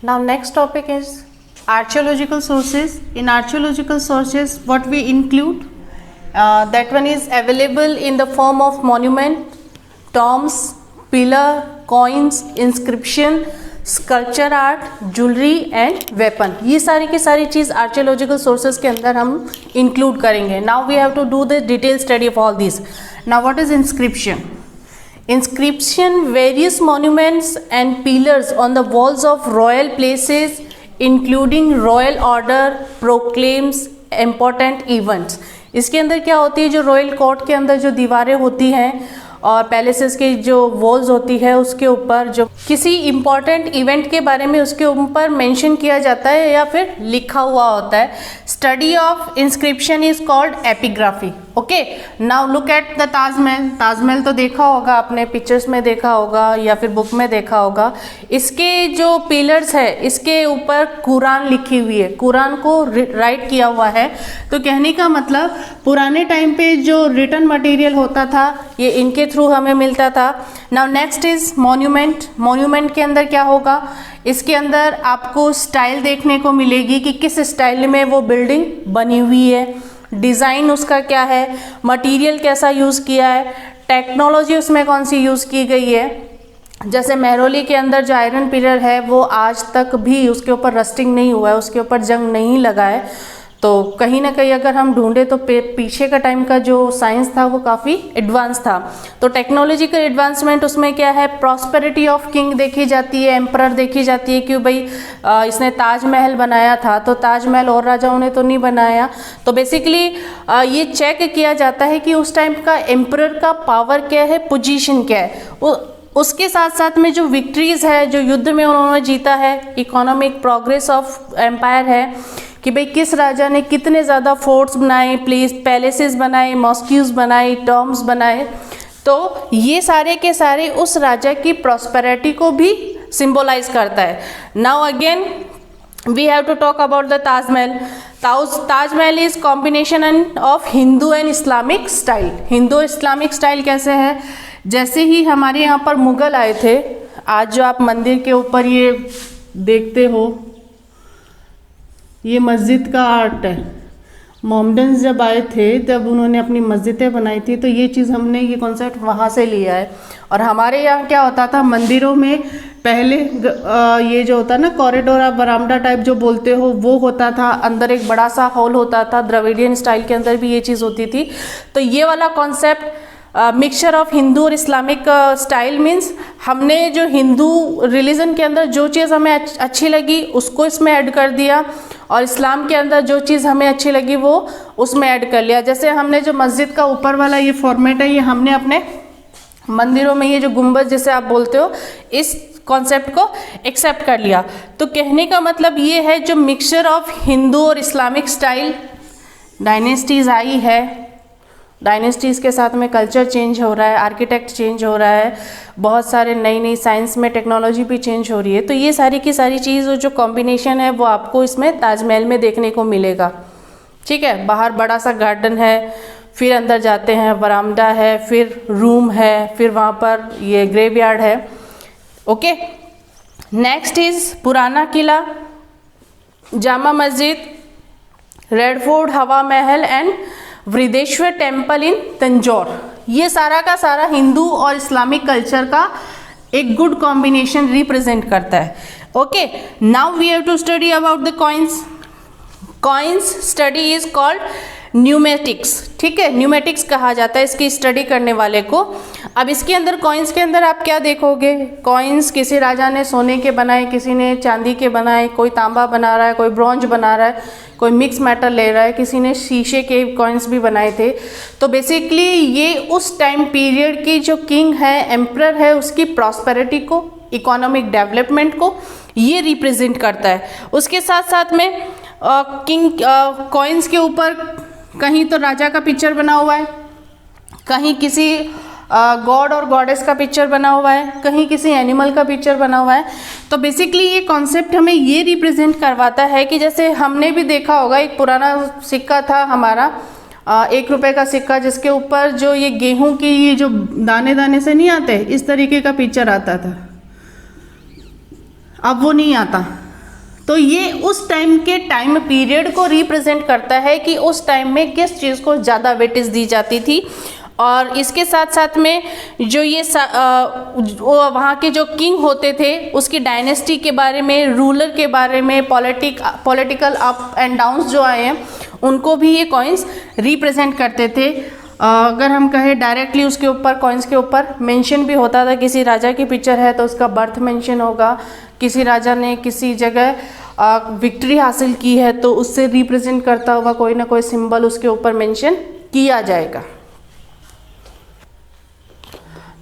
Now next topic is archaeological sources. In archaeological sources, what we include, that one is available in the form of monument, tombs, pillar, coins, inscription, sculpture art, jewellery and weapon. ये सारी की सारी चीज़ archaeological sources के अंदर हम include करेंगे. Now we have to do the detail study of all this. Now what is inscription? Inscription, various monuments and pillars on the walls of royal places, including royal order, proclaims important events. इसके अंदर क्या होती है, जो royal court के अंदर जो दीवारें होती हैं और पैलेसेस की जो वॉल्स होती है उसके ऊपर जो किसी इम्पॉर्टेंट इवेंट के बारे में उसके ऊपर मेंशन किया जाता है या फिर लिखा हुआ होता है. Study of inscription is called epigraphy. Okay, now look at the Taj Mahal. Taj Mahal तो देखा होगा आपने, पिक्चर्स में देखा होगा या फिर बुक में देखा होगा. इसके जो पिलर्स है इसके ऊपर कुरान लिखी हुई है, कुरान को राइट किया हुआ है. तो कहने का मतलब पुराने टाइम पे जो रिटन मटेरियल होता था ये इनके थ्रू हमें मिलता था. Now next is monument. Monument के अंदर क्या होगा, इसके अंदर आपको स्टाइल देखने को मिलेगी कि किस स्टाइल में वो बिल्डिंग बनी हुई है, डिज़ाइन उसका क्या है, मटेरियल कैसा यूज़ किया है, टेक्नोलॉजी उसमें कौन सी यूज़ की गई है. जैसे मेहरौली के अंदर जो आयरन पिलर है वो आज तक भी उसके ऊपर रस्टिंग नहीं हुआ है, उसके ऊपर जंग नहीं लगा है. तो कहीं ना कहीं अगर हम ढूंढे तो पीछे का टाइम का जो साइंस था वो काफ़ी एडवांस था. तो टेक्नोलॉजिकल एडवांसमेंट उसमें क्या है, प्रॉस्पेरिटी ऑफ किंग देखी जाती है, एम्परर देखी जाती है कि भाई इसने ताजमहल बनाया था तो ताजमहल और राजाओं ने तो नहीं बनाया. तो बेसिकली ये चेक किया जाता है कि उस टाइम का एम्परर का पावर क्या है, पोजीशन क्या है. उसके साथ साथ में जो विक्ट्रीज है, जो युद्ध में उन्होंने जीता है, इकोनॉमिक प्रोग्रेस ऑफ एम्पायर है कि भाई किस राजा ने कितने ज़्यादा फोर्ट्स बनाए, पैलेसेस बनाए, मॉस्क्यूज बनाए, टॉम्स बनाए. तो ये सारे के सारे उस राजा की प्रॉस्पेरिटी को भी सिंबलाइज करता है. Now again we have to talk about the Taj Mahal. Taj Mahal is combination of Hindu and Islamic style. Hindu Islamic style कैसे है, जैसे ही हमारे यहाँ पर मुग़ल आए थे, आज जो आप मंदिर के ऊपर ये देखते हो ये मस्जिद का आर्ट है. मोहम्मडन्स जब आए थे तब उन्होंने अपनी मस्जिदें बनाई थी, तो ये चीज़ हमने ये कॉन्सेप्ट वहाँ से लिया है. और हमारे यहाँ क्या होता था, मंदिरों में पहले ये जो होता है ना कॉरिडोर या बरामदा टाइप जो बोलते हो वो होता था, अंदर एक बड़ा सा हॉल होता था. द्रविडियन स्टाइल के अंदर भी ये चीज़ होती थी. तो ये वाला कॉन्सेप्ट मिक्सचर ऑफ हिंदू और इस्लामिक स्टाइल मीन्स हमने जो हिंदू रिलीजन के अंदर जो चीज़ हमें अच्छी लगी उसको इसमें ऐड कर दिया और इस्लाम के अंदर जो चीज़ हमें अच्छी लगी वो उसमें ऐड कर लिया. जैसे हमने जो मस्जिद का ऊपर वाला ये फॉर्मेट है ये हमने अपने मंदिरों में ये जो गुंबद जिसे आप बोलते हो इस कॉन्सेप्ट को एक्सेप्ट कर लिया. तो कहने का मतलब ये है जो मिक्सचर ऑफ हिंदू और इस्लामिक स्टाइल, डायनेस्टीज आई है, डायनेस्टीज के साथ में कल्चर चेंज हो रहा है, आर्किटेक्ट चेंज हो रहा है, बहुत सारे नई नई साइंस में टेक्नोलॉजी भी चेंज हो रही है. तो ये सारी की सारी चीज़ जो कॉम्बिनेशन है वो आपको इसमें ताजमहल में देखने को मिलेगा. ठीक है, बाहर बड़ा सा गार्डन है, फिर अंदर जाते हैं बरामदा है, फिर रूम है, फिर वहाँ पर ये ग्रेवयार्ड है. ओके, नेक्स्ट इज पुराना किला, जामा मस्जिद, रेड फोर्ट, हवा महल एंड वृदेश्वर टेम्पल इन तंजौर. ये सारा का सारा हिंदू और इस्लामिक कल्चर का एक गुड कॉम्बिनेशन रिप्रेजेंट करता है. Okay, now we have to study about the coins. Coins study is called numismatics. ठीक है, न्यूमेटिक्स कहा जाता है इसकी स्टडी करने वाले को. अब इसके अंदर कॉइन्स के अंदर आप क्या देखोगे, कॉइन्स किसी राजा ने सोने के बनाए, किसी ने चांदी के बनाए, कोई तांबा बना रहा है, कोई ब्रॉन्ज बना रहा है, कोई मिक्स मेटल ले रहा है, किसी ने शीशे के कॉइन्स भी बनाए थे. तो बेसिकली ये उस टाइम पीरियड की जो किंग है, एम्परर है, उसकी प्रॉस्पेरिटी को, इकोनॉमिक डेवलपमेंट को ये रिप्रेजेंट करता है. उसके साथ साथ में किंग कॉइन्स के ऊपर कहीं तो राजा का पिक्चर बना हुआ है, कहीं किसी गॉड और गॉडेस का पिक्चर बना हुआ है, कहीं किसी एनिमल का पिक्चर बना हुआ है. तो बेसिकली ये कॉन्सेप्ट हमें ये रिप्रेजेंट करवाता है कि जैसे हमने भी देखा होगा एक पुराना सिक्का था हमारा, 1 रुपये का सिक्का, जिसके ऊपर जो ये गेहूं की ये जो दाने दाने से नहीं आते इस तरीके का पिक्चर आता था. अब वो नहीं आता. तो ये उस टाइम के टाइम पीरियड को रिप्रेजेंट करता है कि उस टाइम में किस चीज़ को ज़्यादा वेटेज दी जाती थी। और इसके साथ साथ में जो ये वहाँ के जो किंग होते थे उसकी डायनेस्टी के बारे में, रूलर के बारे में, पॉलिटिकल अप एंड डाउन्स जो आए हैं उनको भी ये कॉइन्स रिप्रेजेंट करते थे। अगर हम कहें डायरेक्टली उसके ऊपर कॉइन्स के ऊपर मेंशन भी होता था, किसी राजा की पिक्चर है तो उसका बर्थ मेंशन होगा, किसी राजा ने किसी जगह विक्ट्री हासिल की है तो उससे रिप्रेजेंट करता हुआ कोई ना कोई सिंबल उसके ऊपर मेंशन किया जाएगा।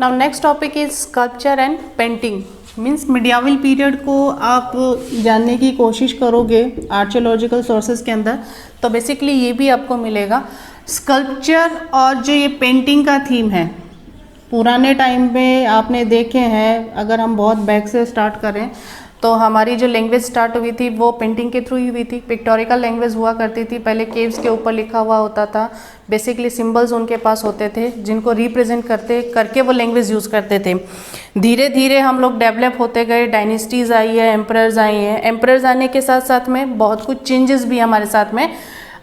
Now next topic is sculpture and painting. Means medieval period को आप जानने की कोशिश करोगे आर्कियोलॉजिकल सोर्सेज के अंदर तो बेसिकली ये भी आपको मिलेगा। स्कल्पचर और जो ये पेंटिंग का थीम है पुराने टाइम में आपने देखे हैं, अगर हम बहुत बैक से स्टार्ट करें तो हमारी जो लैंग्वेज स्टार्ट हुई थी वो पेंटिंग के थ्रू ही हुई थी। पिक्टोरिकल लैंग्वेज हुआ करती थी, पहले केव्स के ऊपर लिखा हुआ होता था, बेसिकली सिंबल्स उनके पास होते थे जिनको रिप्रेजेंट करके वो लैंग्वेज यूज़ करते थे। धीरे धीरे हम लोग डेवलप होते गए, डायनेस्टीज़ आई है, एम्परर्स आई हैं। एम्परर्स आने के साथ साथ में बहुत कुछ चेंजेस भी हमारे साथ में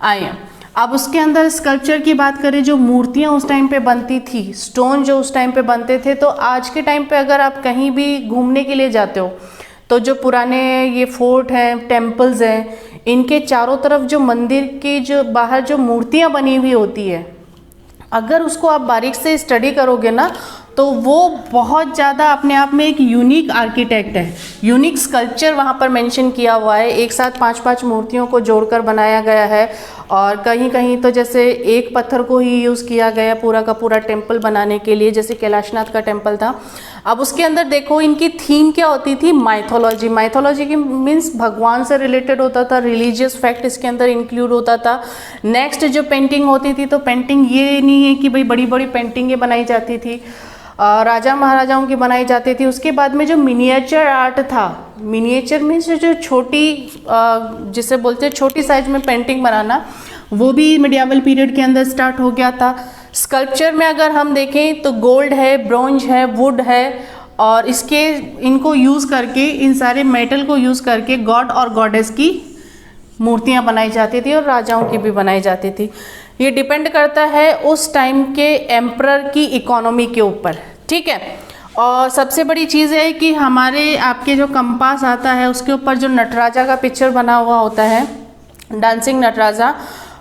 आए हैं। अब उसके अंदर स्कल्पचर की बात करें, जो मूर्तियाँ उस टाइम पे बनती थी, स्टोन जो उस टाइम पे बनते थे, तो आज के टाइम पे अगर आप कहीं भी घूमने के लिए जाते हो तो जो पुराने ये फोर्ट हैं, टेम्पल्स हैं, इनके चारों तरफ जो मंदिर के जो बाहर जो मूर्तियाँ बनी हुई होती है, अगर उसको आप बारीक से स्टडी करोगे ना तो वो बहुत ज़्यादा अपने आप में एक यूनिक आर्किटेक्ट है, यूनिक स्कल्पचर वहाँ पर मेंशन किया हुआ है। एक साथ 5-5 मूर्तियों को जोड़कर बनाया गया है और कहीं कहीं तो जैसे एक पत्थर को ही यूज़ किया गया पूरा का पूरा टेम्पल बनाने के लिए, जैसे कैलाशनाथ का टेम्पल था। अब उसके अंदर देखो इनकी थीम क्या होती थी, माइथोलॉजी। माइथोलॉजी की मीन्स भगवान से रिलेटेड होता था, रिलीजियस फैक्ट इसके अंदर इंक्लूड होता था। नेक्स्ट जो पेंटिंग होती थी तो पेंटिंग ये नहीं है कि भाई बड़ी बड़ी पेंटिंगें बनाई जाती थी, राजा महाराजाओं की बनाई जाती थी। उसके बाद में जो मिनिएचर आर्ट था, मिनिएचर मीन्स जो छोटी जिसे बोलते हैं छोटी साइज में पेंटिंग बनाना, वो भी मिडियावल पीरियड के अंदर स्टार्ट हो गया था। स्कल्पचर में अगर हम देखें तो गोल्ड है, ब्रोंज है, वुड है और इनको यूज़ करके, इन सारे मेटल को यूज़ करके गॉड और गॉडेस की मूर्तियाँ बनाई जाती थी और राजाओं की भी बनाई जाती थी। ये डिपेंड करता है उस टाइम के एम्परर की इकोनॉमी के ऊपर, ठीक है। और सबसे बड़ी चीज़ है कि हमारे आपके जो कंपास आता है उसके ऊपर जो नटराजा का पिक्चर बना हुआ होता है, डांसिंग नटराजा,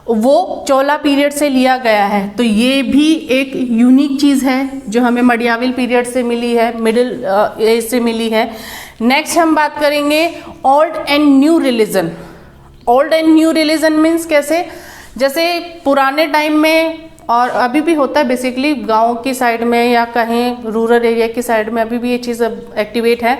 वो चोला पीरियड से लिया गया है। तो ये भी एक यूनिक चीज़ है जो हमें मिडियावल पीरियड से मिली है, मिडिल एज से मिली है। नेक्स्ट हम बात करेंगे old and new religion. Old and new religion means कैसे, जैसे पुराने टाइम में और अभी भी होता है बेसिकली गाँव की साइड में या कहीं रूरल एरिया की साइड में अभी भी ये चीज़ एक्टिवेट है।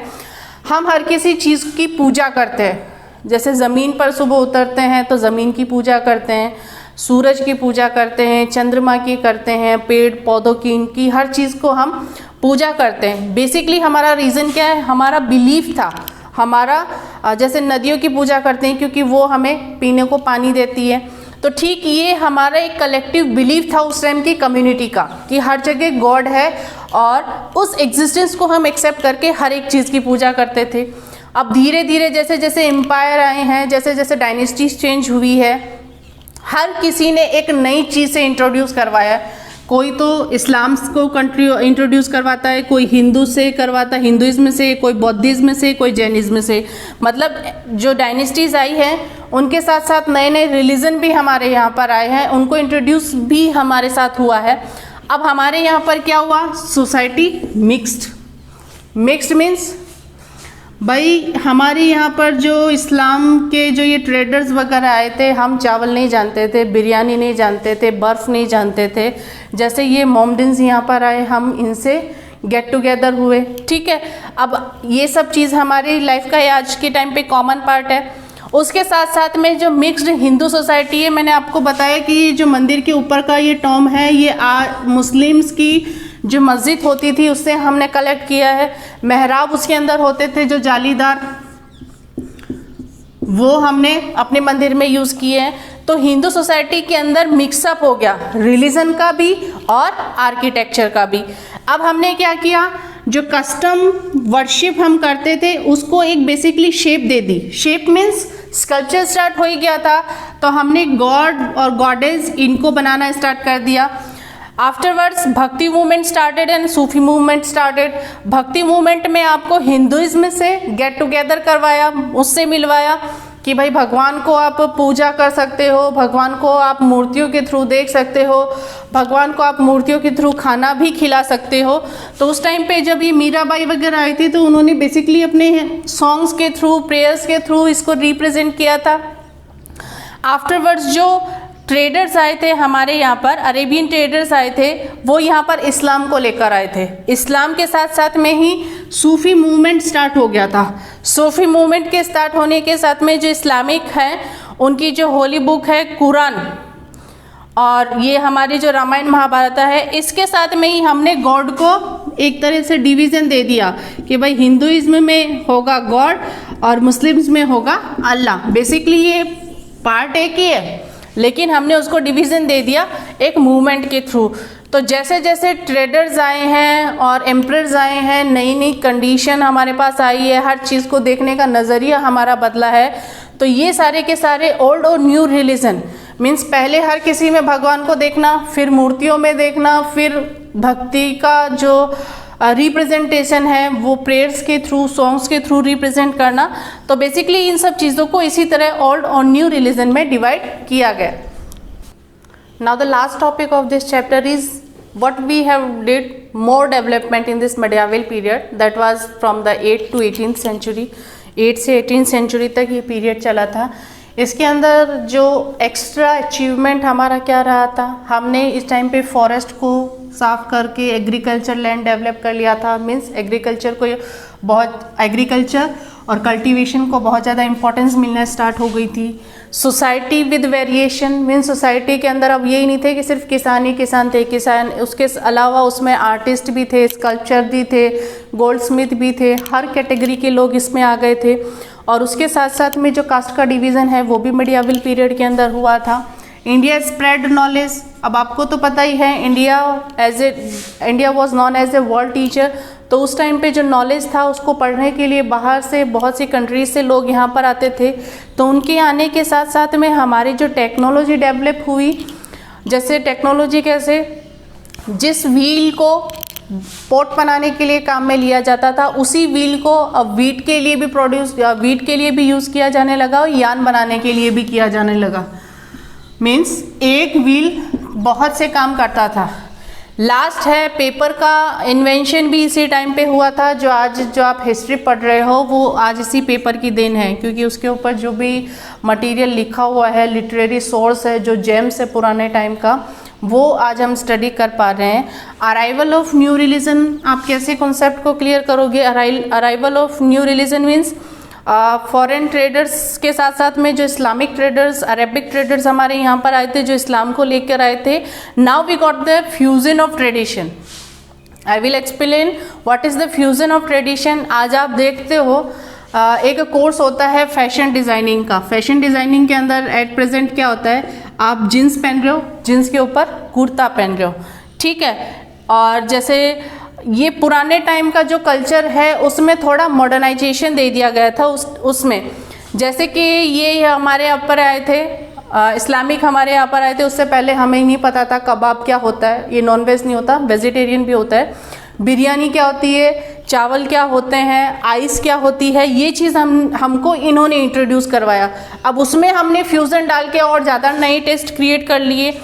हम हर किसी चीज़ की पूजा करते हैं, जैसे ज़मीन पर सुबह उतरते हैं तो ज़मीन की पूजा करते हैं, सूरज की पूजा करते हैं, चंद्रमा की करते हैं, पेड़ पौधों की, इनकी हर चीज़ को हम पूजा करते हैं। बेसिकली हमारा रीज़न क्या है, हमारा बिलीफ था, हमारा जैसे नदियों की पूजा करते हैं क्योंकि वो हमें पीने को पानी देती है। तो ठीक ये हमारा एक कलेक्टिव बिलीफ था उस टाइम की कम्युनिटी का कि हर जगह गॉड है और उस एग्जिस्टेंस को हम एक्सेप्ट करके हर एक चीज़ की पूजा करते थे। अब धीरे धीरे जैसे जैसे एम्पायर आए हैं, जैसे जैसे डायनेस्टीज चेंज हुई है, हर किसी ने एक नई चीज़ से इंट्रोड्यूस करवाया है। कोई तो इस्लाम को कंट्री इंट्रोड्यूस करवाता है, कोई हिंदू से करवाता है, हिंदुइज्म से, कोई बौद्धिज्म से, कोई जैनिज्म से। मतलब जो डायनेस्टीज आई हैं उनके साथ साथ नए नए रिलीजन भी हमारे यहाँ पर आए हैं, उनको इंट्रोड्यूस भी हमारे साथ हुआ है। अब हमारे यहाँ पर क्या हुआ, सोसाइटी मिक्स्ड मीन्स भाई हमारे यहाँ पर जो इस्लाम के जो ये ट्रेडर्स वगैरह आए थे, हम चावल नहीं जानते थे, बिरयानी नहीं जानते थे, बर्फ़ नहीं जानते थे। जैसे ये मोमडन्स यहाँ पर आए, हम इनसे गेट टुगेदर हुए, ठीक है। अब ये सब चीज़ हमारी लाइफ का आज के टाइम पे कॉमन पार्ट है। उसके साथ साथ में जो मिक्स्ड हिंदू सोसाइटी है, मैंने आपको बताया कि जो मंदिर के ऊपर का ये टॉम है, ये मुस्लिम्स की जो मस्जिद होती थी उससे हमने कलेक्ट किया है। मेहराब उसके अंदर होते थे जो जालीदार, वो हमने अपने मंदिर में यूज़ किए हैं। तो हिंदू सोसाइटी के अंदर मिक्सअप हो गया रिलीजन का भी और आर्किटेक्चर का भी। अब हमने क्या किया, जो कस्टम वर्शिप हम करते थे उसको एक बेसिकली शेप दे दी। शेप मीन्स स्कल्पचर स्टार्ट हो ही गया था, तो हमने गॉड और गॉडेस इनको बनाना स्टार्ट कर दिया। आफ्टरवर्ड्स भक्ति movement started and Sufi movement started. भक्ति मूवमेंट में आपको हिंदुइज्म से गेट टुगेदर करवाया, उससे मिलवाया कि भाई भगवान को आप पूजा कर सकते हो, भगवान को आप मूर्तियों के थ्रू देख सकते हो, भगवान को आप मूर्तियों के थ्रू खाना भी खिला सकते हो। तो उस टाइम पे जब ये मीराबाई वगैरह आई थी तो उन्होंने बेसिकली अपने सॉन्ग्स के थ्रू, प्रेयर्स के थ्रू इसको रिप्रेजेंट किया था। आफ्टरवर्ड्स जो ट्रेडर्स आए थे हमारे यहाँ पर, अरेबियन ट्रेडर्स आए थे, वो यहाँ पर इस्लाम को लेकर आए थे। इस्लाम के साथ साथ में ही सूफी मूवमेंट स्टार्ट हो गया था। सूफी मूवमेंट के स्टार्ट होने के साथ में जो इस्लामिक है उनकी जो होली बुक है कुरान, और ये हमारी जो रामायण महाभारत है, इसके साथ में ही हमने गॉड को एक तरह से डिवीज़न दे दिया कि भाई हिंदुइज्म में होगा गॉड और मुस्लिम्स में होगा अल्लाह। बेसिकली ये पार्ट एक ही है, लेकिन हमने उसको डिवीज़न दे दिया एक मूवमेंट के थ्रू। तो जैसे जैसे ट्रेडर्स आए हैं और एम्परर्स आए हैं, नई नई कंडीशन हमारे पास आई है, हर चीज़ को देखने का नज़रिया हमारा बदला है। तो ये सारे के सारे ओल्ड और न्यू रिलीजन मीन्स पहले हर किसी में भगवान को देखना, फिर मूर्तियों में देखना, फिर भक्ति का जो रिप्रेजेंटेशन है वो प्रेयर्स के थ्रू, सॉन्ग्स के थ्रू रिप्रेजेंट करना। तो बेसिकली इन सब चीज़ों को इसी तरह ओल्ड और न्यू रिलीजन में डिवाइड किया गया। Now the last topic of this chapter is what we have did more development in this medieval period, that was from the 8th to 18th century. 8 से 18th सेंचुरी तक ये period चला था। इसके अंदर जो एक्स्ट्रा अचीवमेंट हमारा क्या रहा था, हमने इस टाइम पे फॉरेस्ट को साफ करके एग्रीकल्चर लैंड डेवलप कर लिया था। मीन्स एग्रीकल्चर को बहुत, एग्रीकल्चर और कल्टीवेशन को बहुत ज़्यादा इंपॉर्टेंस मिलना स्टार्ट हो गई थी। Society with variation means society के अंदर अब यही नहीं थे कि सिर्फ किसान ही किसान थे, किसान उसके अलावा उसमें आर्टिस्ट भी थे, स्कल्पचर भी थे, गोल्ड स्मिथ भी थे, हर कैटेगरी के लोग इसमें आ गए थे। और उसके साथ साथ में जो कास्ट का डिवीज़न है वो भी मेडिएवल पीरियड के अंदर हुआ था। इंडिया स्प्रेड नॉलेज, अब आपको तो पता ही है India was known as a world teacher. तो उस टाइम पे जो नॉलेज था उसको पढ़ने के लिए बाहर से बहुत सी कंट्रीज से लोग यहाँ पर आते थे। तो उनके आने के साथ साथ में हमारी जो टेक्नोलॉजी डेवलप हुई, जैसे टेक्नोलॉजी कैसे, जिस व्हील को पोट बनाने के लिए काम में लिया जाता था उसी व्हील को अब वीट के लिए भी यूज़ किया जाने लगा और यान बनाने के लिए भी किया जाने लगा। मीन्स एक व्हील बहुत से काम करता था। लास्ट है पेपर का इन्वेंशन भी इसी टाइम पे हुआ था। जो आप हिस्ट्री पढ़ रहे हो वो आज इसी पेपर की देन है, क्योंकि उसके ऊपर जो भी मटेरियल लिखा हुआ है, लिटरेरी सोर्स है, जो जेम्स है पुराने टाइम का, वो आज हम स्टडी कर पा रहे हैं। अराइवल ऑफ न्यू रिलीजन, आप कैसे कॉन्सेप्ट को क्लियर करोगे? Arrival of new religion means foreign traders के साथ साथ में जो इस्लामिक ट्रेडर्स, अरेबिक ट्रेडर्स हमारे यहाँ पर आए थे, जो इस्लाम को लेकर आए थे। Now we got the fusion of tradition. I will explain what is the fusion of tradition. आज आप देखते हो एक कोर्स होता है फैशन डिज़ाइनिंग का। फैशन डिज़ाइनिंग के अंदर एट प्रेजेंट क्या होता है, आप जीन्स पहन रहे हो, जीन्स के ऊपर कुर्ता पहन रहे हो, ठीक है। और जैसे ये पुराने टाइम का जो कल्चर है उसमें थोड़ा मॉडर्नाइजेशन दे दिया गया था उसमें। जैसे कि ये हमारे यहाँ पर आए थे, इस्लामिक हमारे यहाँ पर आए थे, उससे पहले हमें ही नहीं पता था कबाब क्या होता है। ये नॉनवेज नहीं होता, वेजिटेरियन भी होता है। बिरयानी क्या होती है, चावल क्या होते हैं, आइस क्या होती है, ये चीज़ हमको इन्होंने इंट्रोड्यूस करवाया। अब उसमें हमने फ्यूज़न डाल के और ज़्यादा नए टेस्ट क्रिएट कर लिए।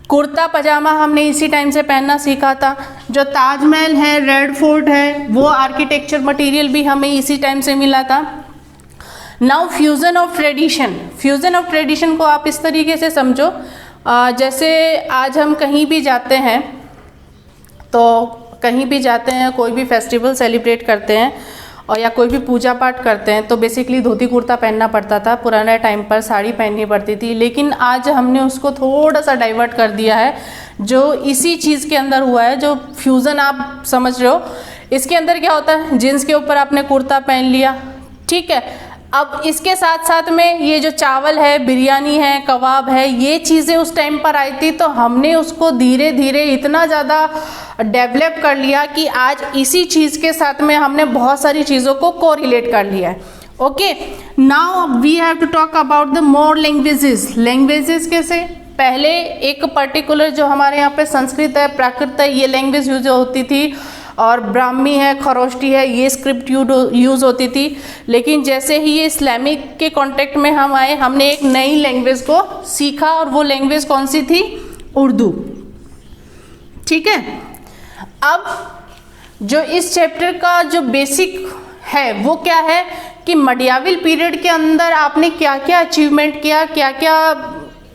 कुर्ता पजामा हमने इसी टाइम से पहनना सीखा था। जो ताजमहल है, रेड फोर्ट है, वो आर्किटेक्चर मटेरियल भी हमें इसी टाइम से मिला था। Now fusion of tradition. Fusion of tradition को आप इस तरीके से समझो, जैसे आज हम कहीं भी जाते हैं कोई भी फेस्टिवल सेलिब्रेट करते हैं और या कोई भी पूजा पाठ करते हैं तो बेसिकली धोती कुर्ता पहनना पड़ता था। पुराने टाइम पर साड़ी पहननी पड़ती थी, लेकिन आज हमने उसको थोड़ा सा डाइवर्ट कर दिया है, जो इसी चीज़ के अंदर हुआ है, जो फ्यूज़न आप समझ रहे हो। इसके अंदर क्या होता है, जीन्स के ऊपर आपने कुर्ता पहन लिया, ठीक है। अब इसके साथ साथ में ये जो चावल है, बिरयानी है, कबाब है, ये चीज़ें उस टाइम पर आई थी, तो हमने उसको धीरे धीरे इतना ज़्यादा डेवलप कर लिया कि आज इसी चीज़ के साथ में हमने बहुत सारी चीज़ों को कोरिलेट कर लिया है। Okay, now we have to talk about the more languages. Languages कैसे, पहले एक पर्टिकुलर जो हमारे यहाँ पे संस्कृत है, प्राकृत है, ये लैंग्वेज यूज होती थी, और ब्राह्मी है, खरोष्टी है, ये स्क्रिप्ट यूज़ होती थी। लेकिन जैसे ही ये इस्लामिक के कॉन्टेक्ट में हम आए, हमने एक नई लैंग्वेज को सीखा, और वो लैंग्वेज कौन सी थी? उर्दू। ठीक है, अब जो इस चैप्टर का जो बेसिक है वो क्या है कि मडियाविल पीरियड के अंदर आपने क्या क्या अचीवमेंट किया, क्या क्या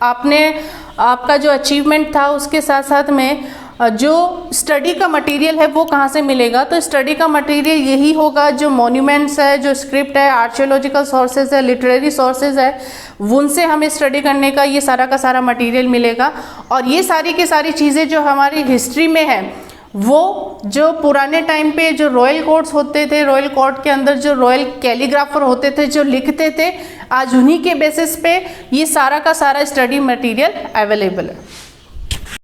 आपका जो अचीवमेंट था, उसके साथ साथ में जो स्टडी का मटेरियल है वो कहाँ से मिलेगा। तो स्टडी का मटेरियल यही होगा, जो मॉन्यूमेंट्स है, जो स्क्रिप्ट है, आर्कियोलॉजिकल सोर्सेज है, लिटरेरी सोर्सेज है, उनसे हमें स्टडी करने का ये सारा का सारा मटेरियल मिलेगा। और ये सारी की सारी चीज़ें जो हमारी हिस्ट्री में है, वो जो पुराने टाइम पे जो रॉयल कोर्ट्स होते थे, रॉयल कोर्ट के अंदर जो रॉयल कैलीग्राफर होते थे, जो लिखते थे, आज उन्हीं के बेसिस पे ये सारा का सारा स्टडी मटेरियल अवेलेबल है।